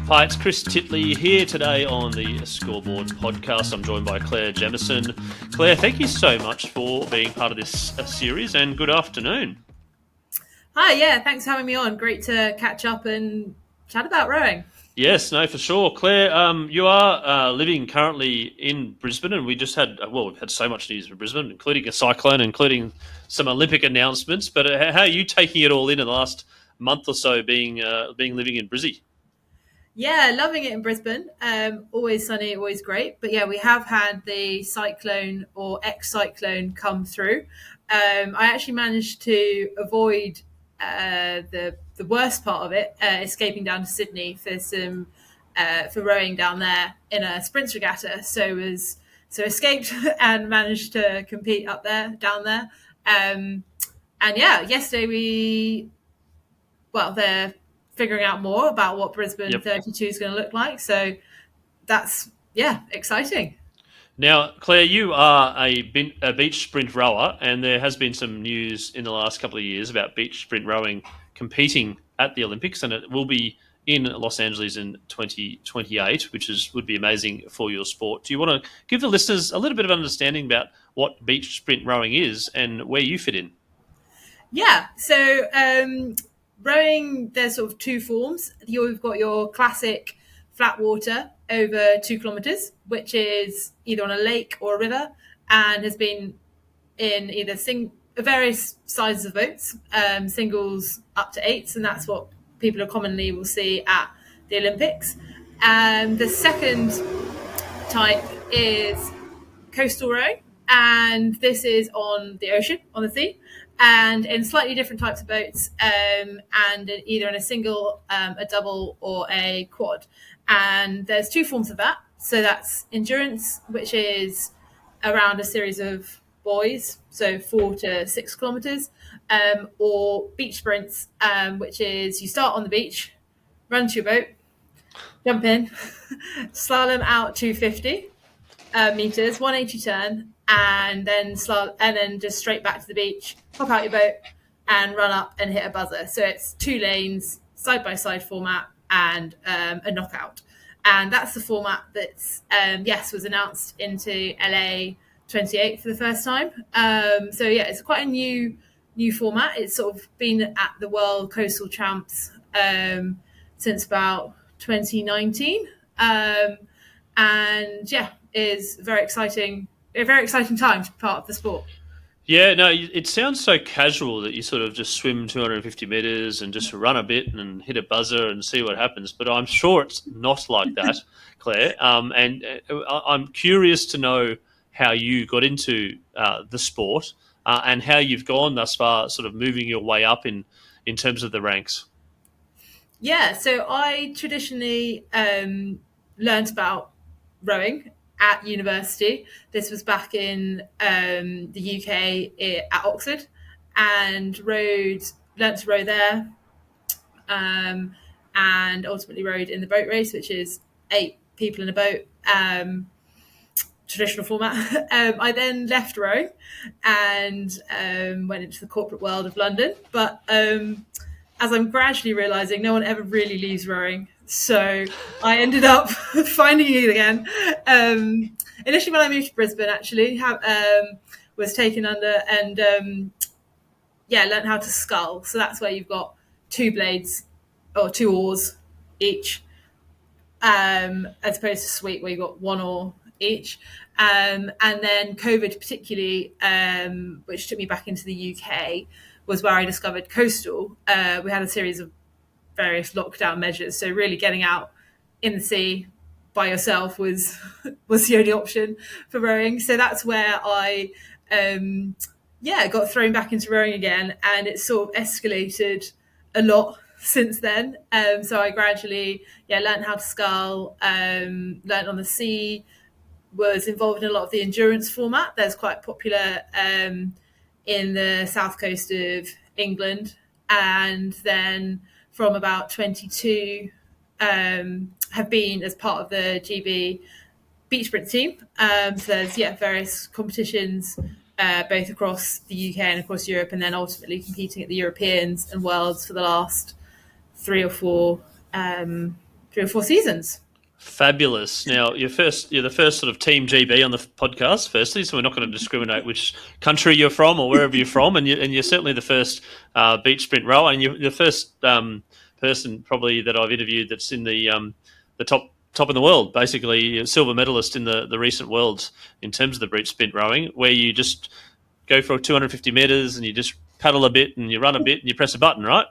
Hi, it's Chris Titley here today on the Scoreboard podcast. I'm joined by Clare Jamison. Clare, thank you so much for being part of this series, and good afternoon. Hi, yeah, thanks for having me on. Great to catch up and chat about rowing. Yes, no, for sure. Clare, you are living currently in Brisbane, and we've had so much news for Brisbane, including a cyclone, including some Olympic announcements. But how are you taking it all in the last month or so, being living in Brizzy? Yeah, loving it in Brisbane. Always sunny, always great. But yeah, we have had the cyclone or ex-cyclone come through. I actually managed to avoid the worst part of it, escaping down to Sydney for rowing down there in a sprint regatta. So escaped and managed to compete down there. And yeah, yesterday they're figuring out more about what Brisbane Yep. 32 is going to look like. So that's, yeah, exciting. Now, Claire, you are a beach sprint rower, and there has been some news in the last couple of years about beach sprint rowing competing at the Olympics, and it will be in Los Angeles in 2028, which would be amazing for your sport. Do you want to give the listeners a little bit of understanding about what beach sprint rowing is and where you fit in? Yeah. So rowing, there's sort of two forms. You've got your classic flat water over 2 kilometers, which is either on a lake or a river, and has been in either various sizes of boats, singles up to eights, and that's what people are commonly will see at the Olympics. And the second type is coastal rowing, and this is on the ocean, on the sea, and in slightly different types of boats, and either in a single, a double, or a quad. And there's two forms of that. So that's endurance, which is around a series of buoys, so 4 to 6 kilometers, or beach sprints, which is you start on the beach, run to your boat, jump in, slalom out 250 meters, 180 turn, and then just straight back to the beach, hop out your boat, and run up and hit a buzzer. So it's 2 lanes, side by side format, and a knockout. And that's the format that's was announced into LA 28 for the first time. So yeah, it's quite a new format. It's sort of been at the World Coastal Champs since about 2019. And yeah, is a very exciting time to be part of the sport. Yeah, no, it sounds so casual that you sort of just swim 250 meters and just run a bit and hit a buzzer and see what happens. But I'm sure it's not like that, Claire. And I'm curious to know how you got into the sport and how you've gone thus far, sort of moving your way up in terms of the ranks. Yeah, so I traditionally learned about rowing at university. This was back in the UK at Oxford, and learned to row there, um, and ultimately rowed in the boat race, which is 8 people in a boat. Traditional format. I then left rowing and went into the corporate world of London. But as I'm gradually realizing, no one ever really leaves rowing. So I ended up finding it again. Initially, when I moved to Brisbane, actually, was taken under and learned how to scull. So that's where you've got 2 blades or 2 oars each, as opposed to sweep where you've got 1 oar each. And then COVID, particularly, which took me back into the UK, was where I discovered coastal. We had a series of various lockdown measures, so really getting out in the sea by yourself was was the only option for rowing. So that's where I got thrown back into rowing again, and it sort of escalated a lot since then. So I gradually learned how to scull, learned on the sea, was involved in a lot of the endurance format. There's quite popular in the south coast of England, and then from about 22 have been as part of the GB beach sprint team. So there's various competitions both across the UK and across Europe, and then ultimately competing at the Europeans and Worlds for the last 3 or 4 3 or 4 seasons. Fabulous. Now, you're the first sort of Team GB on the podcast, firstly, so we're not going to discriminate which country you're from or wherever you're from, and you're certainly the first beach sprint rower, and you're the first person probably that I've interviewed that's in the top in the world, basically a silver medalist in the recent Worlds in terms of the beach sprint rowing, where you just go for 250 metres and you just paddle a bit and you run a bit and you press a button, right?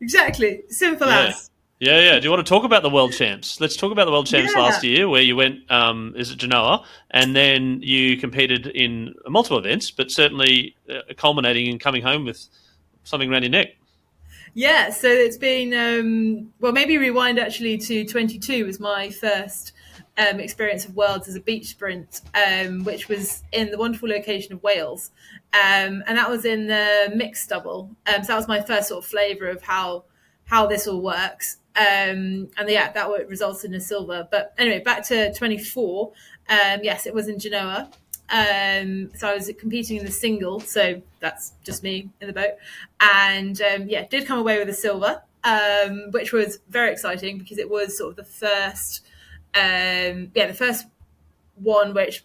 Exactly. Simple as. Yeah. Do you want to talk about the World Champs? Let's talk about the World Champs last year, where you went, is it Genoa? And then you competed in multiple events, but certainly culminating in coming home with something around your neck. Yeah, so it's been, maybe rewind actually to 22 was my first experience of Worlds as a beach sprint, which was in the wonderful location of Wales. And that was in the mixed double. So that was my first sort of flavour of how this all works. And that resulted in a silver. But anyway, back to 24. Yes, it was in Genoa. So I was competing in the single, so that's just me in the boat, and did come away with a silver, which was very exciting because it was sort of the first one which,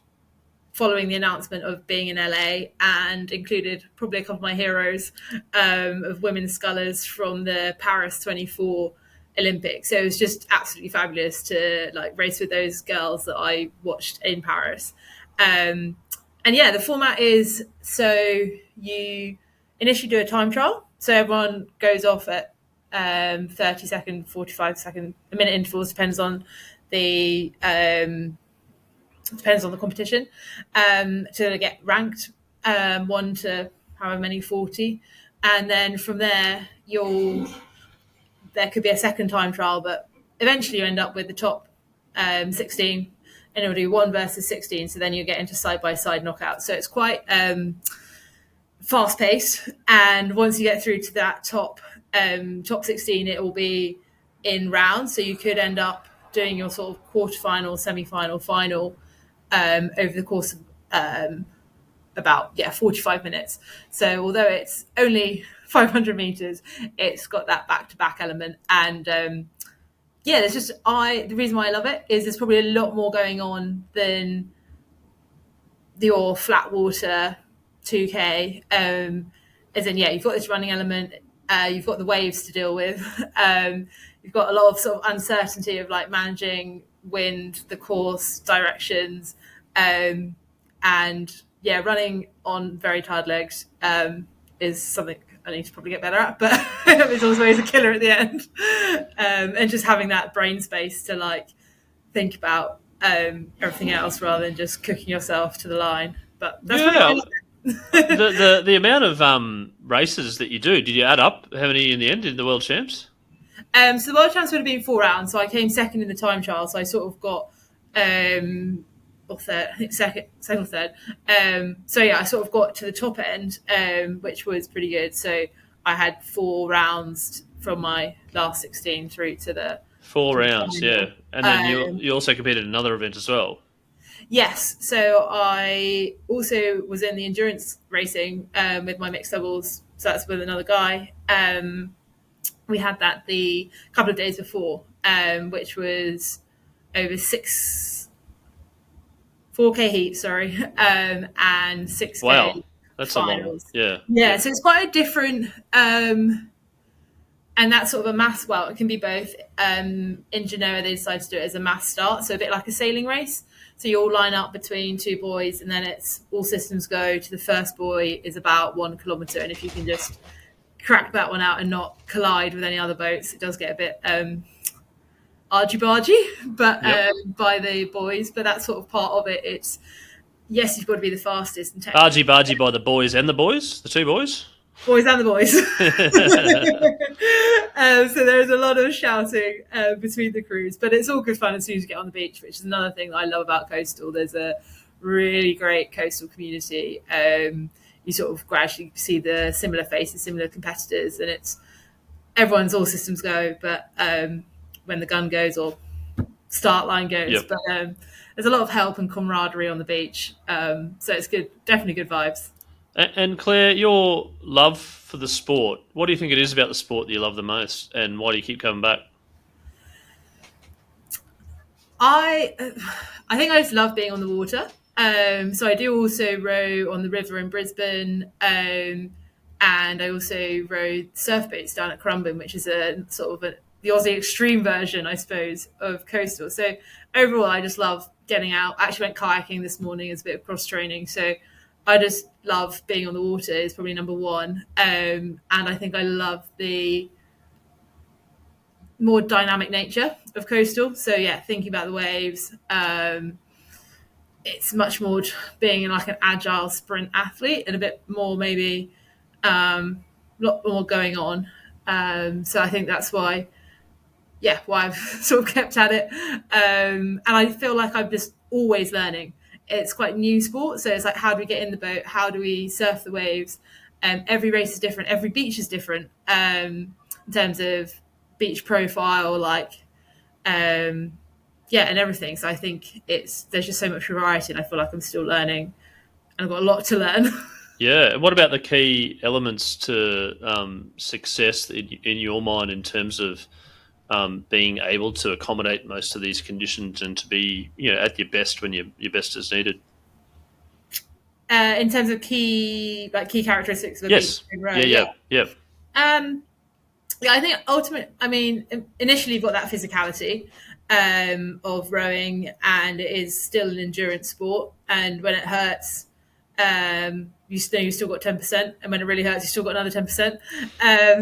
following the announcement of being in LA, and included probably a couple of my heroes of women's scullers from the Paris 24 Olympics. So it was just absolutely fabulous to race with those girls that I watched in Paris. The format is, so you initially do a time trial. So everyone goes off at 30 second, 45 second, a minute intervals, depends on the competition, to get ranked 1 to however many, 40. And then from there, there could be a second time trial, but eventually you end up with the top 16, and it'll do 1 versus 16. So then you get into side-by-side knockouts. So it's quite fast-paced. And once you get through to that top 16, it will be in rounds. So you could end up doing your sort of quarterfinal, semi-final, final over the course of about 45 minutes. So although it's only 500 meters, it's got that back-to-back element. And there's just the reason why I love it is there's probably a lot more going on than your flat water 2K. As in, you've got this running element, you've got the waves to deal with, you've got a lot of sort of uncertainty of managing wind, the course, directions, and running on very tired legs is something I need to probably get better at, but it's always a killer at the end. And just having that brain space to think about everything else rather than just cooking yourself to the line. But that's the amount of races that you do, did you add up how many in the end in the World Champs? So the World Champs would have been 4 rounds. So I came second in the time trial. So I sort of got second or third. I sort of got to the top end, which was pretty good. So I had 4 rounds from my last 16 through to the 4 rounds, yeah. And then you also competed in another event as well. Yes. So I also was in the endurance racing with my mixed doubles. So that's with another guy. We had that the couple of days before, which was over 4K heat, and 6K. Wow, that's finals. A lot. Yeah. So it's quite a different, and that's sort of a mass. Well, it can be both. In Genoa, they decided to do it as a mass start, so a bit like a sailing race. So you all line up between 2 buoys, and then it's all systems go to the first buoy is about 1 kilometre, and if you can just crack that one out and not collide with any other boats, it does get a bit argy-bargy, but by the boys. But that's sort of part of it. It's you've got to be the fastest. And argy-bargy by the boys and the boys, the 2 boys. Boys and the boys. So there's a lot of shouting between the crews, but it's all good fun as soon as you get on the beach, which is another thing that I love about Coastal. There's a really great coastal community. You sort of gradually see the similar faces, similar competitors, and it's everyone's all systems go, but when the gun goes or start line goes, but there's a lot of help and camaraderie on the beach. So it's good, definitely good vibes. And Claire, your love for the sport, what do you think it is about the sport that you love the most, and why do you keep coming back? I I think I just love being on the water. So I do also row on the river in Brisbane, and I also row surf boats down at Currumbin, which is a sort of the Aussie extreme version, I suppose, of coastal. So overall, I just love getting out. I actually went kayaking this morning as a bit of cross training. So I just love being on the water is probably number one. And I think I love the more dynamic nature of coastal. So yeah, thinking about the waves. It's much more being like an agile sprint athlete and a bit more maybe a lot more going on. So I think that's why I've sort of kept at it. And I feel like I'm just always learning. It's quite new sport, so it's like how do we get in the boat? How do we surf the waves? Every race is different. Every beach is different in terms of beach profile, and everything. So I think there's just so much variety, and I feel like I'm still learning, and I've got a lot to learn. Yeah. What about the key elements to success in your mind in terms of being able to accommodate most of these conditions and to be, at your best when your best is needed? In terms of key characteristics of a Yes. beach row, Yeah. I think initially you've got that physicality of rowing, and it is still an endurance sport. And when it hurts, you know you still got 10%, and when it really hurts, you still got another 10%.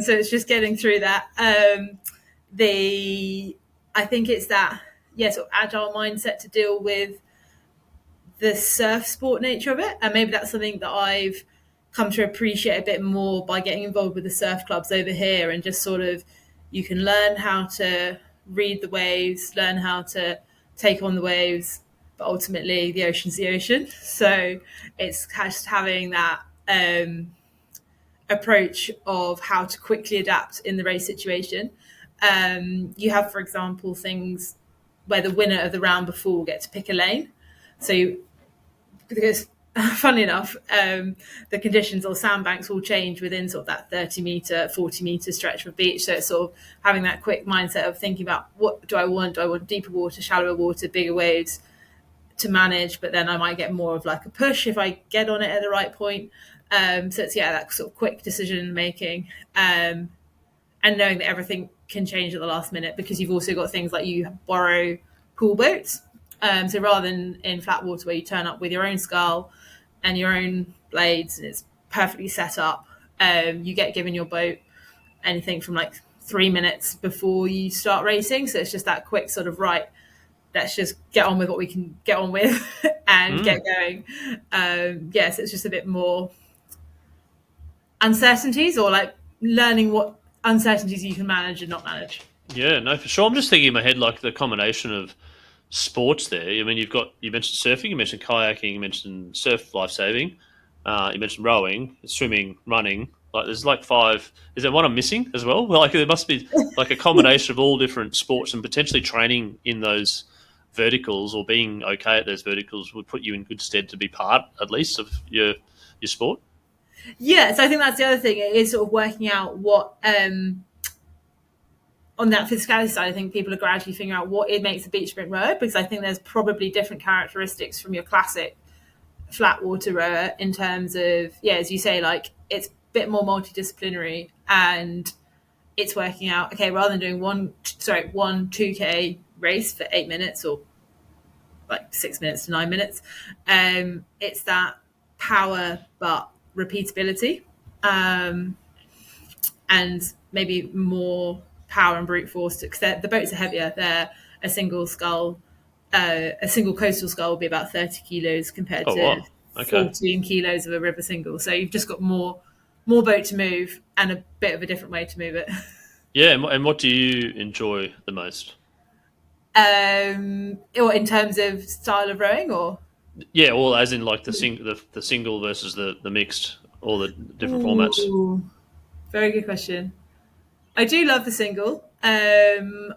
So it's just getting through that. I think it's that sort of agile mindset to deal with the surf sport nature of it, and maybe that's something that I've come to appreciate a bit more by getting involved with the surf clubs over here, and just sort of you can learn how to read the waves, learn how to take on the waves, but ultimately the ocean's the ocean. So it's just having that approach of how to quickly adapt in the race situation. You have, for example, things where the winner of the round before will get to pick a lane. So because funnily enough, the conditions or sandbanks will change within sort of that 30-meter, 40-meter stretch of beach. So it's sort of having that quick mindset of thinking about what do I want? Do I want deeper water, shallower water, bigger waves to manage? But then I might get more of like a push if I get on it at the right point. So it's that sort of quick decision making, and knowing that everything can change at the last minute, because you've also got things like you borrow pool boats. So rather than in flat water where you turn up with your own scull and your own blades and it's perfectly set up, you get given your boat anything from like 3 minutes before you start racing. So it's just that quick sort of, right, let's just get on with what we can get on with and get going. So it's just a bit more uncertainties, or like learning what uncertainties you can manage and not manage. Yeah, no, for sure. I'm just thinking in my head like the combination of sports there. I mean, you mentioned surfing, you mentioned kayaking, you mentioned surf lifesaving, you mentioned rowing, swimming, running. Like there's like 5. Is there one I'm missing as well? Well, like there must be like a combination of all different sports, and potentially training in those verticals or being okay at those verticals would put you in good stead to be part at least of your sport. Yeah, so I think that's the other thing. It is sort of working out what on that physicality side, I think people are gradually figuring out what it makes a beach sprint rower, because I think there's probably different characteristics from your classic flat water rower in terms of, as you say, like it's a bit more multidisciplinary, and it's working out, okay, rather than doing one 2K race for 8 minutes or like 6 minutes to 9 minutes, it's that power but repeatability, and maybe more power and brute force, because the boats are heavier. They're a single skull, a single coastal skull will be about 30 kilos compared to 14 kilos of a river single. So you've just got more boat to move and a bit of a different way to move it. Yeah, and what do you enjoy the most? Or in terms of style of rowing, or well, as in like the single versus the mixed, all the different formats. Very good question. I do love the single, and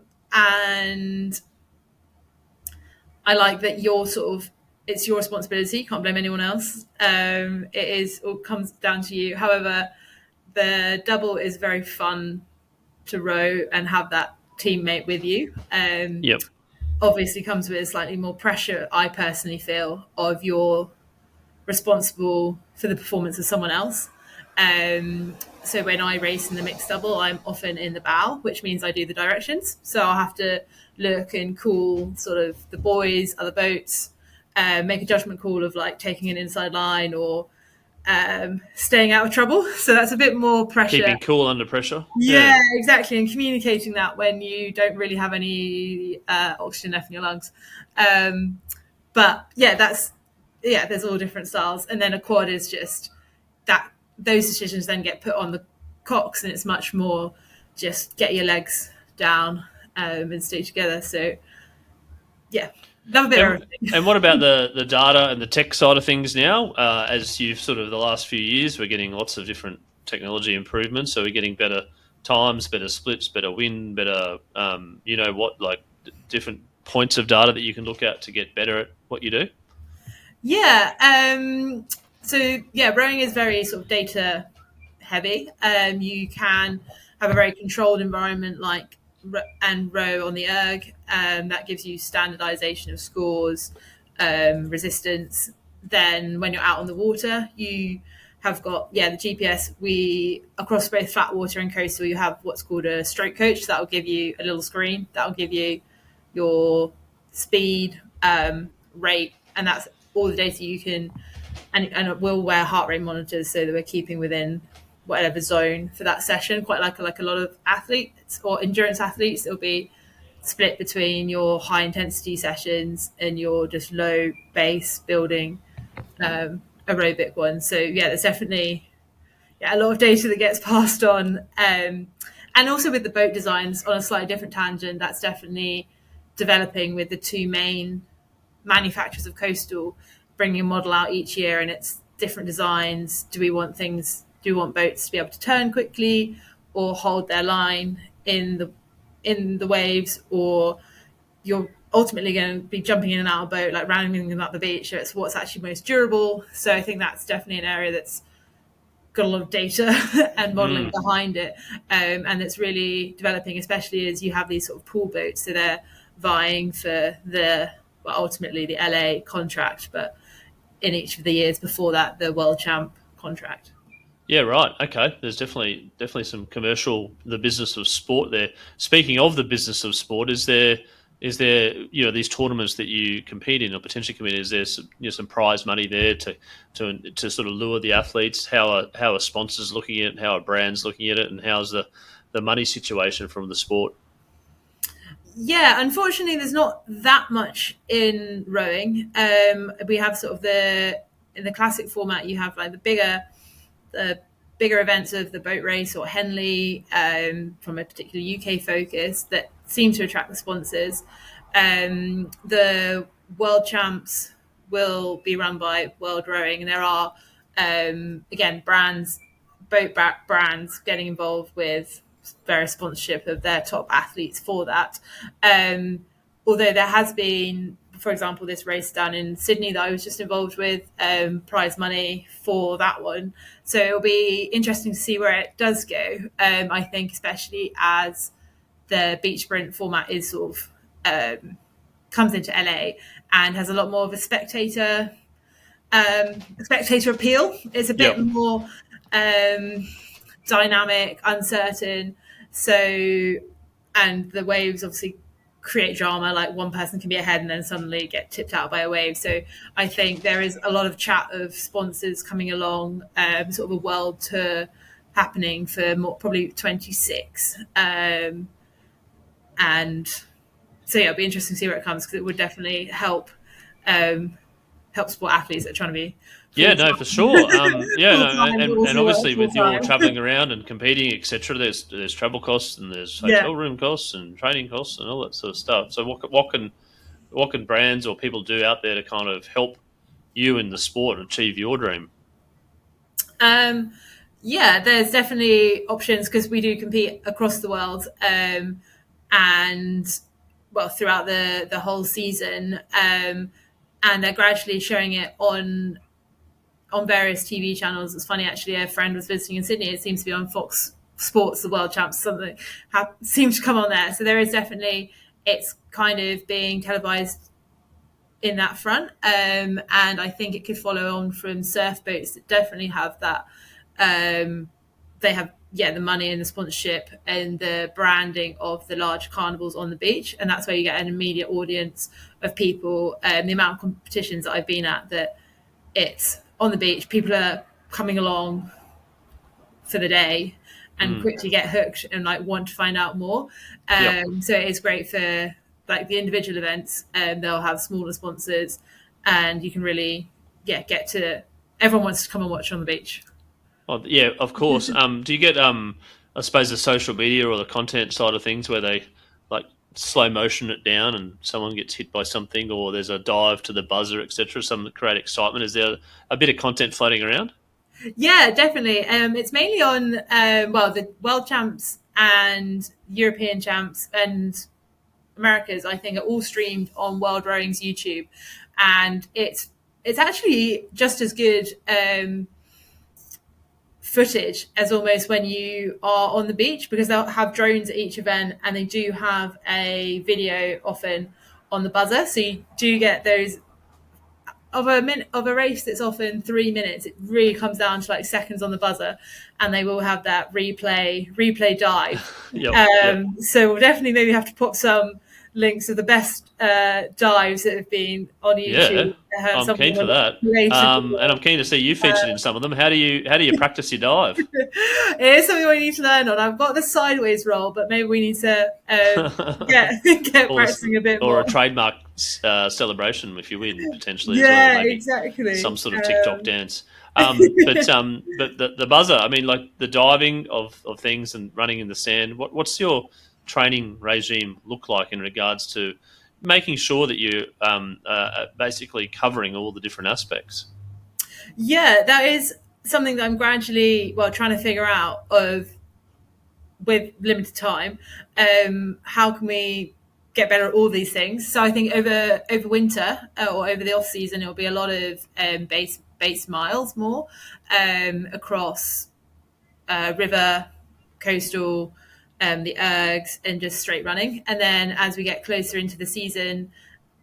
I like that it's your responsibility. You can't blame anyone else. It comes down to you. However, the double is very fun to row and have that teammate with you. Yep. obviously comes with slightly more pressure, I personally feel, of you're responsible for the performance of someone else. So when I race in the mixed double, I'm often in the bow, which means I do the directions. So I'll have to look and call sort of the buoys, other boats, make a judgment call of like taking an inside line or staying out of trouble. So that's a bit more pressure. Keeping cool under pressure. Yeah, exactly. And communicating that when you don't really have any oxygen left in your lungs. But yeah, there's all different styles. And then a quad is just that those decisions then get put on the cocks, and it's much more just get your legs down and stay together. So yeah, love a bit of everything. And what about the data and the tech side of things now? As you've sort of the last few years, we're getting lots of different technology improvements. So we're getting better times, better splits, better wind, better, different points of data that you can look at to get better at what you do. Yeah. Rowing is very sort of data heavy. You can have a very controlled environment and row on the erg. That gives you standardization of scores, resistance. Then when you're out on the water, you have got, the GPS. Across both flat water and coastal, you have what's called a stroke coach. That will give you a little screen. That will give you your speed, rate, and that's all the data you can, and it will wear heart rate monitors so that we're keeping within whatever zone for that session. Quite like a lot of athletes or endurance athletes, it'll be split between your high intensity sessions and your just low base building aerobic ones. So yeah, there's definitely a lot of data that gets passed on. And also with the boat designs, on a slightly different tangent, that's definitely developing with the two main manufacturers of coastal bringing a model out each year, and it's different designs. Do we want boats to be able to turn quickly or hold their line in the waves, or you're ultimately going to be jumping in and out of a boat, like rounding about the beach? So it's what's actually most durable. So I think that's definitely an area that's got a lot of data and modeling behind it, and it's really developing, especially as you have these sort of pool boats. So they're vying for ultimately the LA contract, but in each of the years before that, the world champ contract. Yeah, right. Okay. There's definitely some commercial, the business of sport there. Speaking of the business of sport, is there these tournaments that you compete in or potentially compete in? Is there some prize money there to sort of lure the athletes? How are sponsors looking at it? How are brands looking at it? And how's the money situation from the sport? Yeah, unfortunately, there's not that much in rowing. We have sort of in the classic format, you have like the bigger events of the boat race or Henley, from a particular UK focus that seem to attract the sponsors. The world champs will be run by World Rowing, and there are again boat brands getting involved with various sponsorship of their top athletes for that. Although there has been, for example, this race down in Sydney that I was just involved with, prize money for that one. So it'll be interesting to see where it does go. I think especially as the beach sprint format is sort of comes into LA and has a lot more of a spectator appeal. It's a bit more dynamic, uncertain. So, and the waves obviously create drama, like one person can be ahead and then suddenly get tipped out by a wave. So I think there is a lot of chat of sponsors coming along, sort of a world tour happening for probably 26. And so yeah, it'll be interesting to see where it comes, because it would definitely help support athletes that are trying to be for sure. And obviously with your traveling around and competing, etc., there's travel costs and there's hotel room costs and training costs and all that sort of stuff. So what can brands or people do out there to kind of help you in the sport achieve your dream? There's definitely options, because we do compete across the world, and throughout the whole season, and they're gradually showing it on various TV channels. It's funny, actually, a friend was visiting in Sydney. It seems to be on Fox Sports, the World Champs, something seems to come on there. So there is definitely it's kind of being televised in that front. And I think it could follow on from surf boats that definitely have that. They have, the money and the sponsorship and the branding of the large carnivals on the beach. And that's where you get an immediate audience of people. The amount of competitions that I've been at, that it's on the beach, people are coming along for the day and quickly get hooked and like want to find out more. So it is great for like the individual events. They'll have smaller sponsors, and you can really get to, everyone wants to come and watch on the beach. Oh, yeah, of course. Do you get I suppose the social media or the content side of things where they like slow motion it down and someone gets hit by something, or there's a dive to the buzzer, etc., some create excitement? Is there a bit of content floating around? Yeah, definitely. It's mainly on the world champs and European champs and Americas, I think, are all streamed on World Rowing's YouTube, and it's actually just as good footage as almost when you are on the beach, because they'll have drones at each event, and they do have a video often on the buzzer, so you do get those of a race that's often 3 minutes. It really comes down to like seconds on the buzzer, and they will have that replay dive. So we'll definitely maybe have to put some links of the best dives that have been on YouTube. Yeah, I'm keen for that, and I'm keen to see you featured in some of them. How do you practice your dive? It is something we need to learn on. I've got the sideways roll, but maybe we need to get practicing a bit more. Or a trademark celebration if you win, potentially. Yeah, as well, exactly. Some sort of TikTok dance. But the buzzer, I mean, like the diving of things and running in the sand. What's your training regime look like in regards to making sure that you basically covering all the different aspects? Yeah, that is something that I'm gradually trying to figure out with limited time. How can we get better at all these things? So I think over winter or over the off season, it'll be a lot of base miles more across river, coastal, the ergs, and just straight running. And then as we get closer into the season,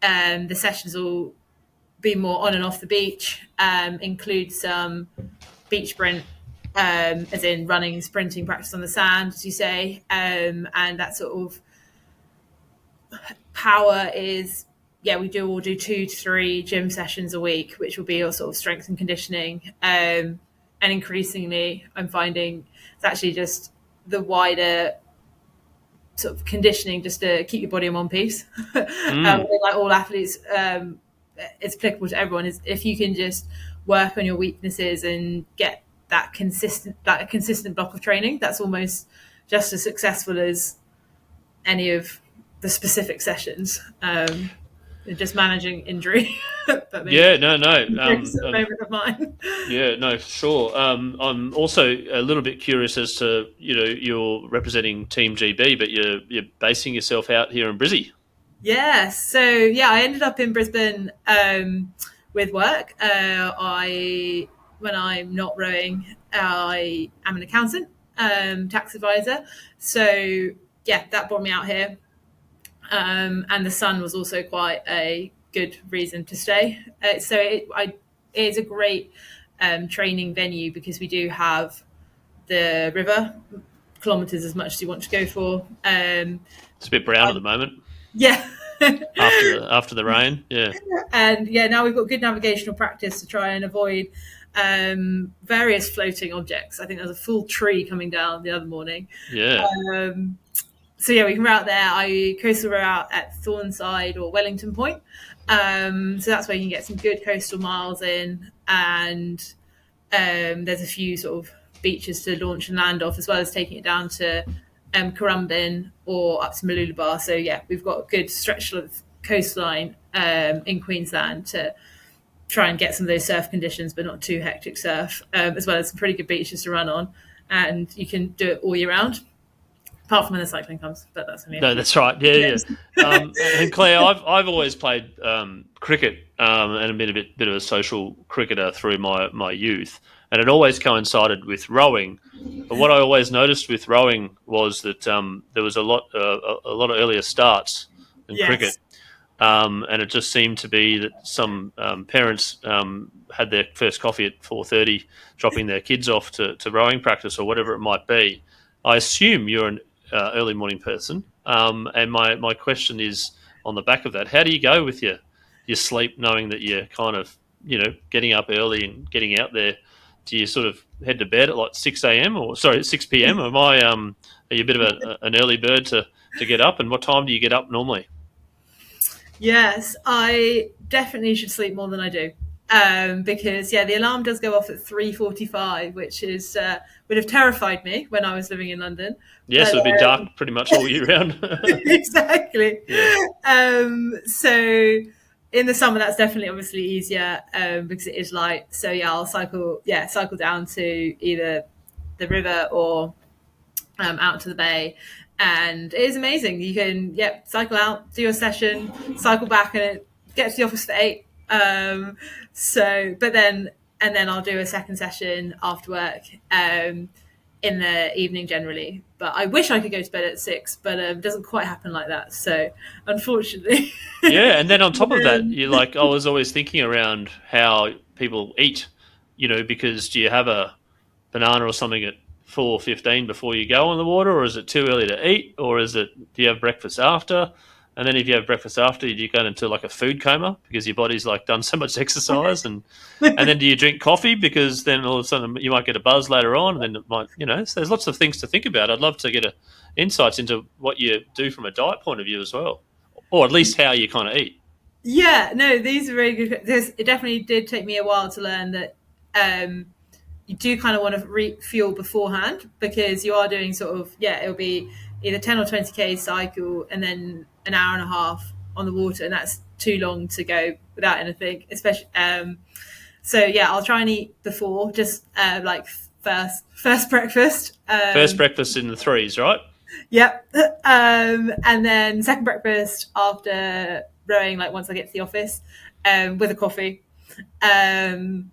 the sessions will be more on and off the beach, include some beach sprint, as in running, sprinting, practice on the sand, as you say. And that sort of power is, we all do 2 to 3 gym sessions a week, which will be your sort of strength and conditioning. And increasingly, I'm finding it's actually just the wider sort of conditioning, just to keep your body in one piece. Like all athletes, it's applicable to everyone. Is if you can just work on your weaknesses and get that consistent block of training, that's almost just as successful as any of the specific sessions. Just managing injury. No. It's a favorite of mine. Yeah, no, sure. I'm also a little bit curious as to, you're representing Team GB, but you're basing yourself out here in Brizzy. Yeah, so I ended up in Brisbane with work. When I'm not rowing, I am an accountant, tax advisor. So that brought me out here. And the sun was also quite a good reason to stay. It is a great training venue, because we do have the river, kilometres as much as you want to go for. It's a bit brown at the moment. Yeah. after the rain, yeah. And now we've got good navigational practice to try and avoid various floating objects. I think there's a full tree coming down the other morning. Yeah. So we can route there. I coastal row out at Thornside or Wellington Point. So that's where you can get some good coastal miles in, and there's a few sort of beaches to launch and land off, as well as taking it down to Currumbin or up to Mooloolaba. So we've got a good stretch of coastline in Queensland to try and get some of those surf conditions, but not too hectic surf, as well as some pretty good beaches to run on, and you can do it all year round. Apart from when the cycling comes, but that's me. No, that's right. Yeah. And Claire, I've always played cricket and been a bit of a social cricketer through my youth, and it always coincided with rowing. But what I always noticed with rowing was that there was a lot of earlier starts and cricket. Yes. And it just seemed to be that some parents had their first coffee at 4:30, dropping their kids off to rowing practice or whatever it might be. I assume you're an early morning person, and my question is on the back of that: how do you go with your sleep, knowing that you're kind of getting up early and getting out there? Do you sort of head to bed at like 6 a.m. or sorry 6 p.m.? Are you a bit of an early bird to get up? And what time do you get up normally? Yes, I definitely should sleep more than I do. Because the alarm does go off at 3:45, which is would have terrified me when I was living in London. Yes, But, it would be dark pretty much all year round. exactly. Yeah. So in the summer, that's definitely obviously easier because it is light. So I'll cycle down to either the river or out to the bay, and it is amazing. You can cycle out, do your session, cycle back, and get to the office for 8. And then I'll do a second session after work in the evening generally. But I wish I could go to bed at 6, but it doesn't quite happen like that. So unfortunately, Yeah, and then on top of that, I was always thinking around how people eat, because do you have a banana or something at 4:15 before you go on the water, or is it too early to eat, or do you have breakfast after? And then if you have breakfast after, do you go into like a food coma because your body's like done so much exercise, and then do you drink coffee because then all of a sudden you might get a buzz later on, and then it might, so there's lots of things to think about. I'd love to get insights into what you do from a diet point of view as well, or at least how you kind of eat. Yeah, no, these are very good. It definitely did take me a while to learn that you do kind of want to refuel beforehand, because you are doing sort of, it'll be either 10 or 20K cycle and then an hour and a half on the water, and that's too long to go without anything, especially. I'll try and eat before, just like first breakfast. First breakfast in the 3s, right? Yep. And then second breakfast after rowing, like once I get to the office, with a coffee. Because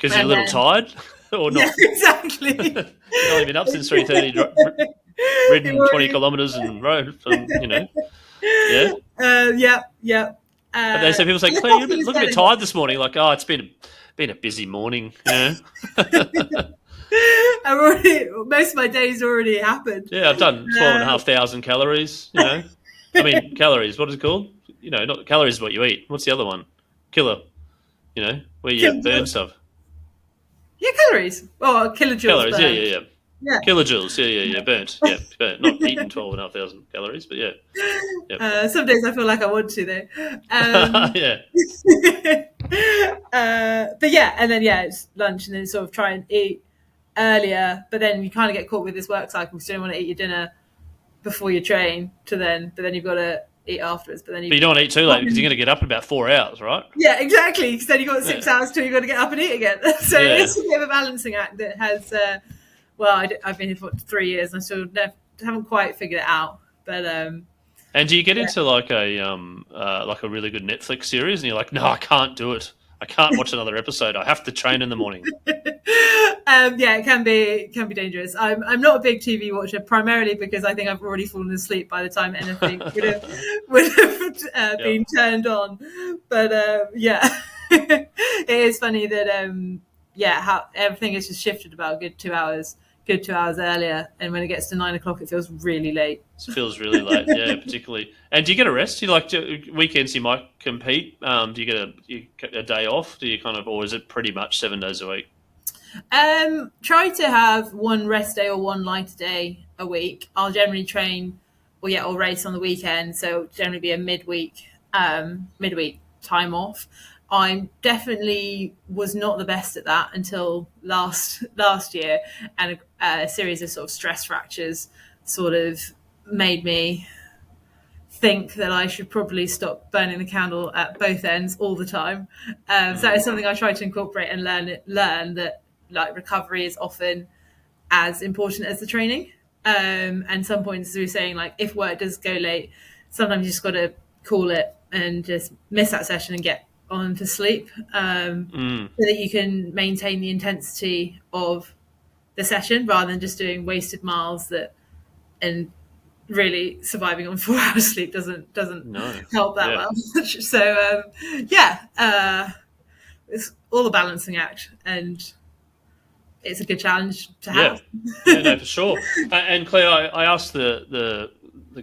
you're a little tired, or not? Yeah, exactly. You've only been up since 3:30, ridden 20 kilometres and rowed. Yeah. Yeah. But they say, people say, Claire, you look a bit tired this morning. Like, oh, it's been a busy morning. Most of my days already happened. Yeah, I've done 12,500 calories. I mean, calories. What is it called? Not calories is what you eat. What's the other one? Where you burn stuff. Yeah, calories. Oh, kilojoules. Calories. Burned. Yeah. Kilojoules. Yeah. Burnt. Yeah, burnt. Not eating 12,500 calories, but yeah. Yep. Some days I feel like I want to though. Yeah. And then it's lunch, and then sort of try and eat earlier. But then you kind of get caught with this work cycle, because you don't want to eat your dinner before you train. But then you've got to eat afterwards. But you don't want to eat too late, because you're going to get up in about 4 hours, right? Yeah, exactly. Because then you've got 6 hours till you've got to get up and eat again. So it's a bit of a balancing act that has. I've been here for 3 years, and I still haven't quite figured it out. But and do you get into like a really good Netflix series, and you're like, no, I can't do it. I can't watch another episode. I have to train in the morning. It can be dangerous. I'm not a big TV watcher, primarily because I think I've already fallen asleep by the time anything would have been turned on. But it is funny that how everything has just shifted about a good 2 hours earlier, and when it gets to 9 o'clock, it feels really late. It feels really late, yeah, particularly. And do you get a rest? Do you like weekends? You might compete. Do you get a day off? Do you or is it pretty much 7 days a week? Try to have one rest day or one lighter day a week. I'll generally train or race on the weekend, so generally be a midweek time off. I definitely was not the best at that until last year, and a series of sort of stress fractures sort of made me think that I should probably stop burning the candle at both ends all the time. So that is something I try to incorporate and learn that like recovery is often as important as the training. And some points, as we were saying, like if work does go late, sometimes you just got to call it and just miss that session and get on to sleep, so that you can maintain the intensity of the session rather than just doing wasted miles and really surviving on 4 hours sleep doesn't No. help that Yeah. well. So yeah, it's all a balancing act, and it's a good challenge to Yeah. have. Yeah, no, for sure. And Claire, I asked the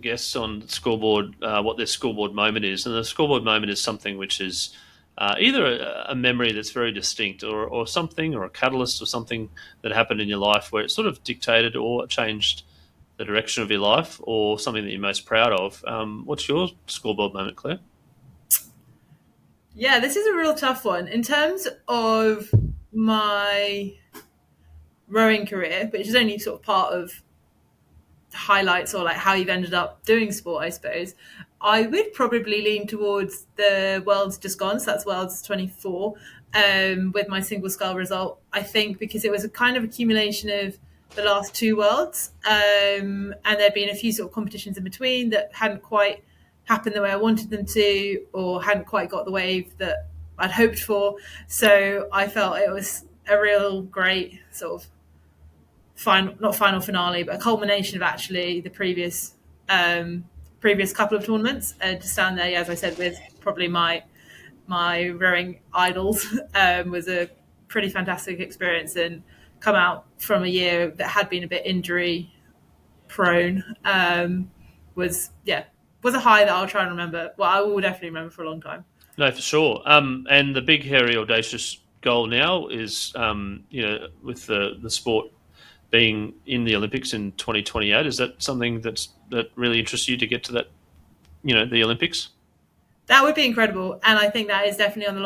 guests on Scoreboard what their scoreboard moment is, and the scoreboard moment is something which is either a memory that's very distinct, or something, or a catalyst, or something that happened in your life where it sort of dictated or changed the direction of your life, or something that you're most proud of. What's your scoreboard moment, Claire? Yeah, this is a real tough one in terms of my rowing career, which is only sort of part of highlights or like how you've ended up doing sport, I suppose. I would probably lean towards the Worlds just gone, so that's Worlds 24, with my single scull result. I think because it was a kind of accumulation of the last two Worlds, and there'd been a few sort of competitions in between that hadn't quite happened the way I wanted them to, or hadn't quite got the wave that I'd hoped for. So I felt it was a real great sort of not final finale, but a culmination of actually the previous couple of tournaments, to stand there, as I said, with probably my rowing idols, was a pretty fantastic experience, and come out from a year that had been a bit injury prone, was a high that I'll try and remember. Well, I will definitely remember for a long time. No, for sure. And the big, hairy, audacious goal now is, with the sport being in the Olympics in 2028. Is that something that really interests you to get to that, the Olympics? That would be incredible, and I think that is definitely on the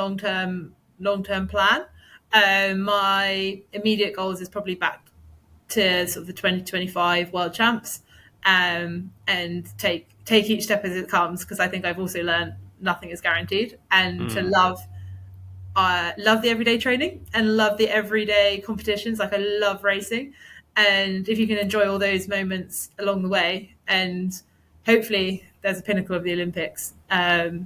long term plan. My immediate goals is probably back to sort of the 2025 World Champs, and take each step as it comes, because I think I've also learned nothing is guaranteed, and to love the everyday training and love the everyday competitions. Like, I love racing, and if you can enjoy all those moments along the way, and hopefully there's a pinnacle of the Olympics in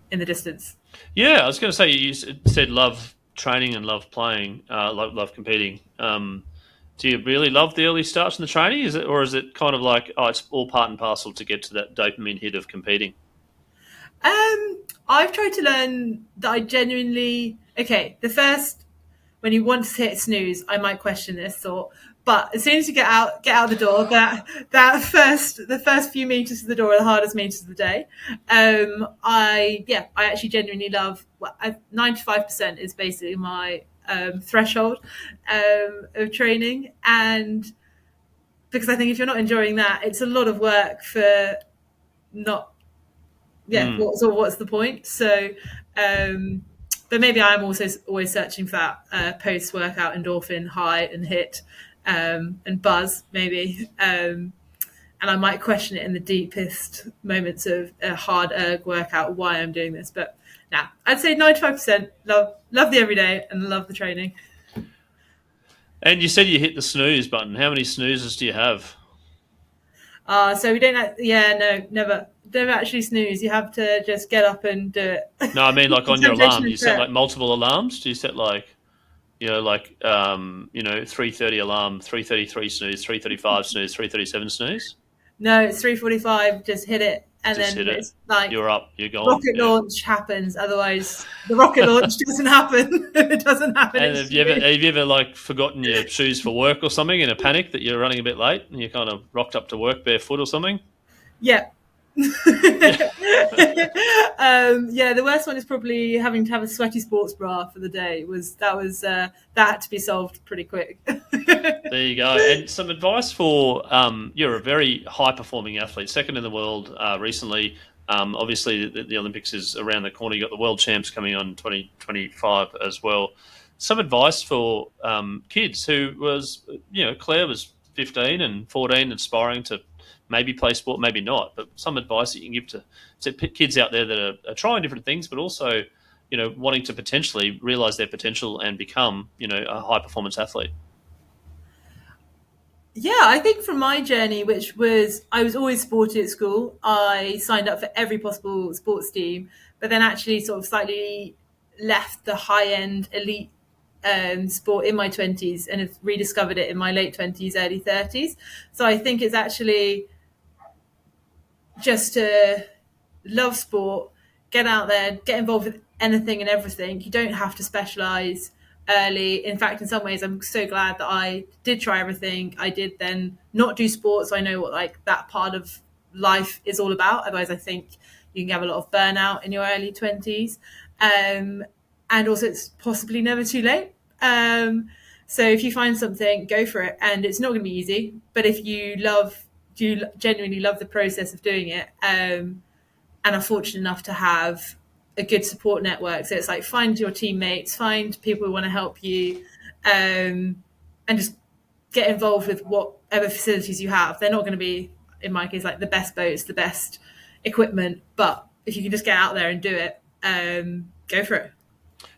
the distance. Yeah, I was going to say, you said love training and love playing, love competing. Do you really love the early starts in the training? Is it kind of like, it's all part and parcel to get to that dopamine hit of competing? I've tried to learn that I genuinely the first, when you want to hit snooze, I might question this thought. But as soon as you get out the door, the first few meters of the door are the hardest meters of the day. I actually genuinely love. 95% is basically my threshold of training, and because I think if you're not enjoying that, it's a lot of work for not. Yeah, what's the point? So, but maybe I'm also always searching for that post-workout endorphin high and hit, and buzz, maybe. And I might question it in the deepest moments of a hard erg workout, why I'm doing this. But nah, I'd say 95% love the everyday and love the training. And you said you hit the snooze button. How many snoozes do you have? So we don't. Never actually snooze. You have to just get up and do it. No, I mean, like, on your alarm. Do you set fair. like multiple alarms? Do you set like, 3:30 alarm, 3:33 snooze, 3:35 snooze, 3:37 snooze? No, it's 3:45. Just hit it, and Just then hit it. it's like You're up. You're gone. rocket Yeah. launch happens. Otherwise, the rocket launch doesn't happen. It doesn't happen. And have you ever like forgotten your shoes for work or something in a panic that you're running a bit late and you kind of rocked up to work barefoot or something? Yeah. The worst one is probably having to have a sweaty sports bra for the day. That had to be solved pretty quick. There you go. And some advice for you're a very high performing athlete, second in the world recently. Obviously, the Olympics is around the corner. You got the World Champs coming on 2025 as well. Some advice for kids who was, Claire was 15 and 14, aspiring to maybe play sport, maybe not. But some advice that you can give to kids out there that are trying different things, but also, wanting to potentially realise their potential and become, a high performance athlete. Yeah, I think from my journey, which was, I was always sporty at school. I signed up for every possible sports team, but then actually sort of slightly left the high end elite sport in my 20s and have rediscovered it in my late 20s, early 30s. So I think it's actually just to love sport, get out there, get involved with anything and everything. You don't have to specialize early. In fact, in some ways, I'm so glad that I did try everything. I did then not do sports. So I know what like that part of life is all about. Otherwise, I think you can have a lot of burnout in your early 20s. And also, it's possibly never too late. So if you find something, go for it. And it's not going to be easy. But if you genuinely love the process of doing it, and are fortunate enough to have a good support network. So it's like find your teammates, find people who want to help you, and just get involved with whatever facilities you have. They're not going to be, in my case, like the best boats, the best equipment, but if you can just get out there and do it, go for it.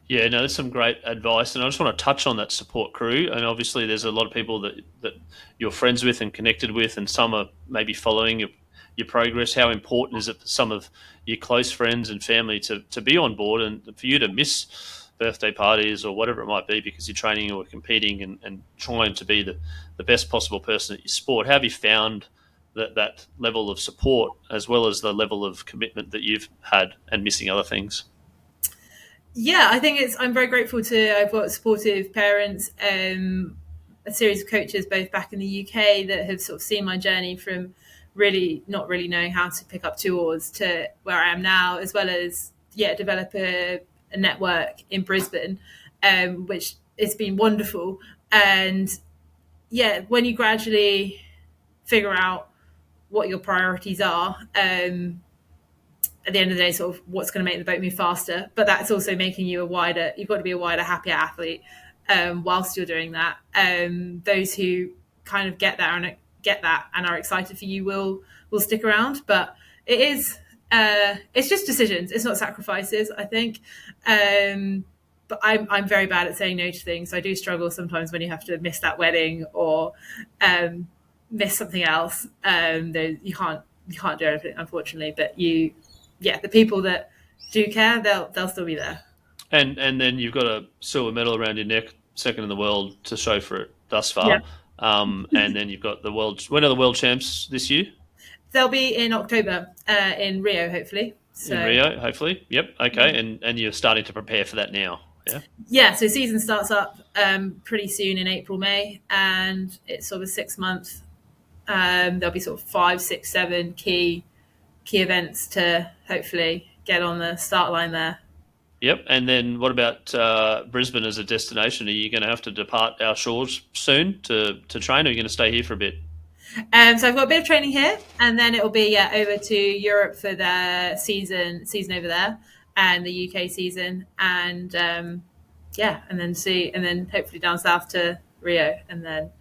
Yeah, no, that's some great advice. And I just want to touch on that support crew. And obviously there's a lot of people that you're friends with and connected with, and some are maybe following your progress. How important is it for some of your close friends and family to be on board, and for you to miss birthday parties or whatever it might be because you're training or competing and trying to be the best possible person at your sport? How have you found that level of support as well as the level of commitment that you've had and missing other things? Yeah, I think I'm very grateful I've got supportive parents, a series of coaches both back in the UK that have sort of seen my journey from really not really knowing how to pick up two oars to where I am now, as well as develop a network in Brisbane, which has been wonderful. And when you gradually figure out what your priorities are, at the end of the day, sort of what's going to make the boat move faster, but that's also making you you've got to be a wider, happier athlete whilst you're doing that. Those who kind of get that and are excited for you will stick around, but it's just decisions. It's not sacrifices, I think. But I'm very bad at saying no to things. So I do struggle sometimes when you have to miss that wedding or miss something else. You can't do everything, unfortunately, but the people that do care, they'll still be there. And then you've got a silver medal around your neck, second in the world to show for it thus far. Yeah. And then you've got when are the world champs this year? They'll be in October in Rio, hopefully. In Rio, hopefully. Yep. Okay. And you're starting to prepare for that now. Yeah. Yeah. So season starts up pretty soon in April, May, and it's sort of 6 months. There'll be sort of 5, 6, 7 key events to hopefully get on the start line there. Yep. And then what about Brisbane as a destination? Are you going to have to depart our shores soon to train, or are you going to stay here for a bit? So I've got a bit of training here, and then it'll be over to Europe for the season over there, and the UK season, and and then hopefully down south to Rio, and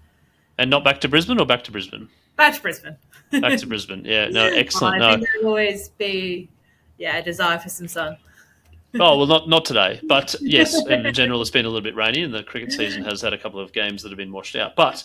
not back to Brisbane, or back to Brisbane? Back to Brisbane. Back to Brisbane. Yeah. No. Excellent. I think there'll always be a desire for some sun. Oh, well, not today. But yes, in general, it's been a little bit rainy, and the cricket season has had a couple of games that have been washed out. But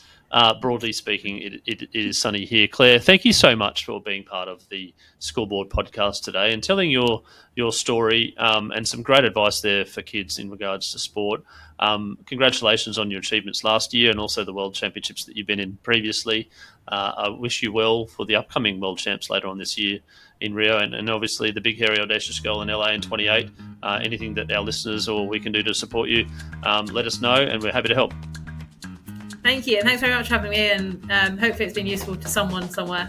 broadly speaking, it is sunny here. Clare, thank you so much for being part of the Scoreboard podcast today and telling your story and some great advice there for kids in regards to sport. Congratulations on your achievements last year and also the World Championships that you've been in previously. I wish you well for the upcoming World Champs later on this year in Rio, and obviously the big, hairy, audacious goal in LA in 28. Anything that our listeners or we can do to support you, let us know, and we're happy to help. Thank you, and thanks very much for having me, and hopefully it's been useful to someone somewhere.